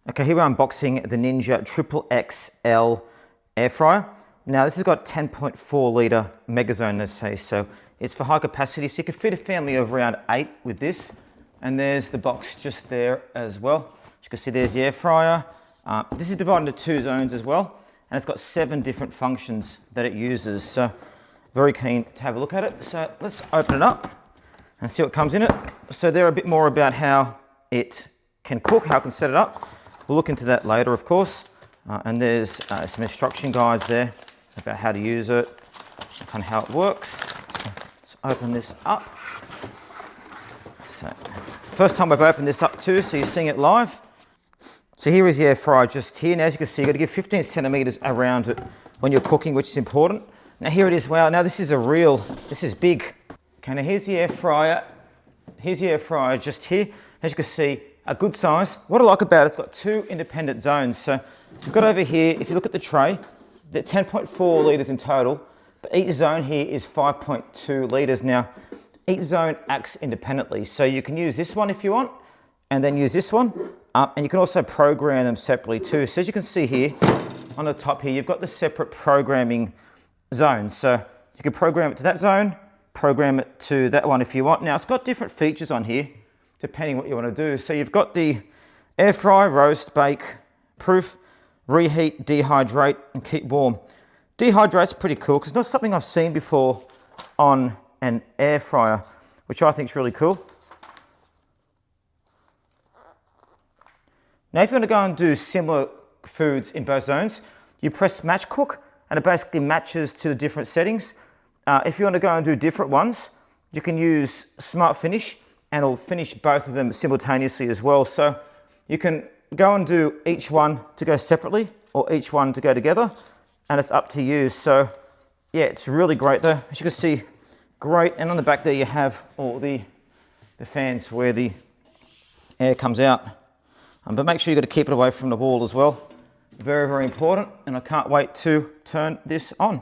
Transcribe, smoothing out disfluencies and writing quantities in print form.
Okay, here we're unboxing the Ninja XXXL air fryer. Now this has got 10.4 litre megazone, let's say, so it's for high capacity, so you can feed a family of around 8 with this. And there's the box just there as well. As you can see, there's the air fryer. This is divided into 2 zones as well, and it's got 7 different functions that it uses. So very keen to have a look at it. So let's open it up and see what comes in it. So there are a bit more about how it can cook, how it can set it up. We'll look into that later, of course. And there's some instruction guides there about how to use it, kind of how it works. So let's open this up. So first time I've opened this up too, so you're seeing it live. So here is the air fryer just here. Now as you can see, you've got to give 15 centimeters around it when you're cooking, which is important. Now here it is. Wow, now this is big. Okay, now here's the air fryer. Here's the air fryer just here. As you can see, a good size. What I like about it, it's got 2 independent zones. So you've got over here, if you look at the tray, they're 10.4 litres in total, but each zone here is 5.2 litres. Now, each zone acts independently. So you can use this one if you want, and then use this one. And you can also program them separately too. So as you can see here, on the top here, you've got the separate programming zones. So you can program it to that zone, program it to that one if you want. Now, it's got different features on here, depending what you want to do. So you've got the air fry, roast, bake, proof, reheat, dehydrate, and keep warm. Dehydrate's pretty cool because it's not something I've seen before on an air fryer, which I think is really cool. Now, if you want to go and do similar foods in both zones, you press match cook, and it basically matches to the different settings. If you want to go and do different ones, you can use smart finish, and it'll finish both of them simultaneously as well. So you can go and do each one to go separately or each one to go together, and it's up to you. So yeah, it's really great though. As you can see, great. And on the back there you have all the fans where the air comes out. But make sure you've got to keep it away from the wall as well. Very, very important. And I can't wait to turn this on.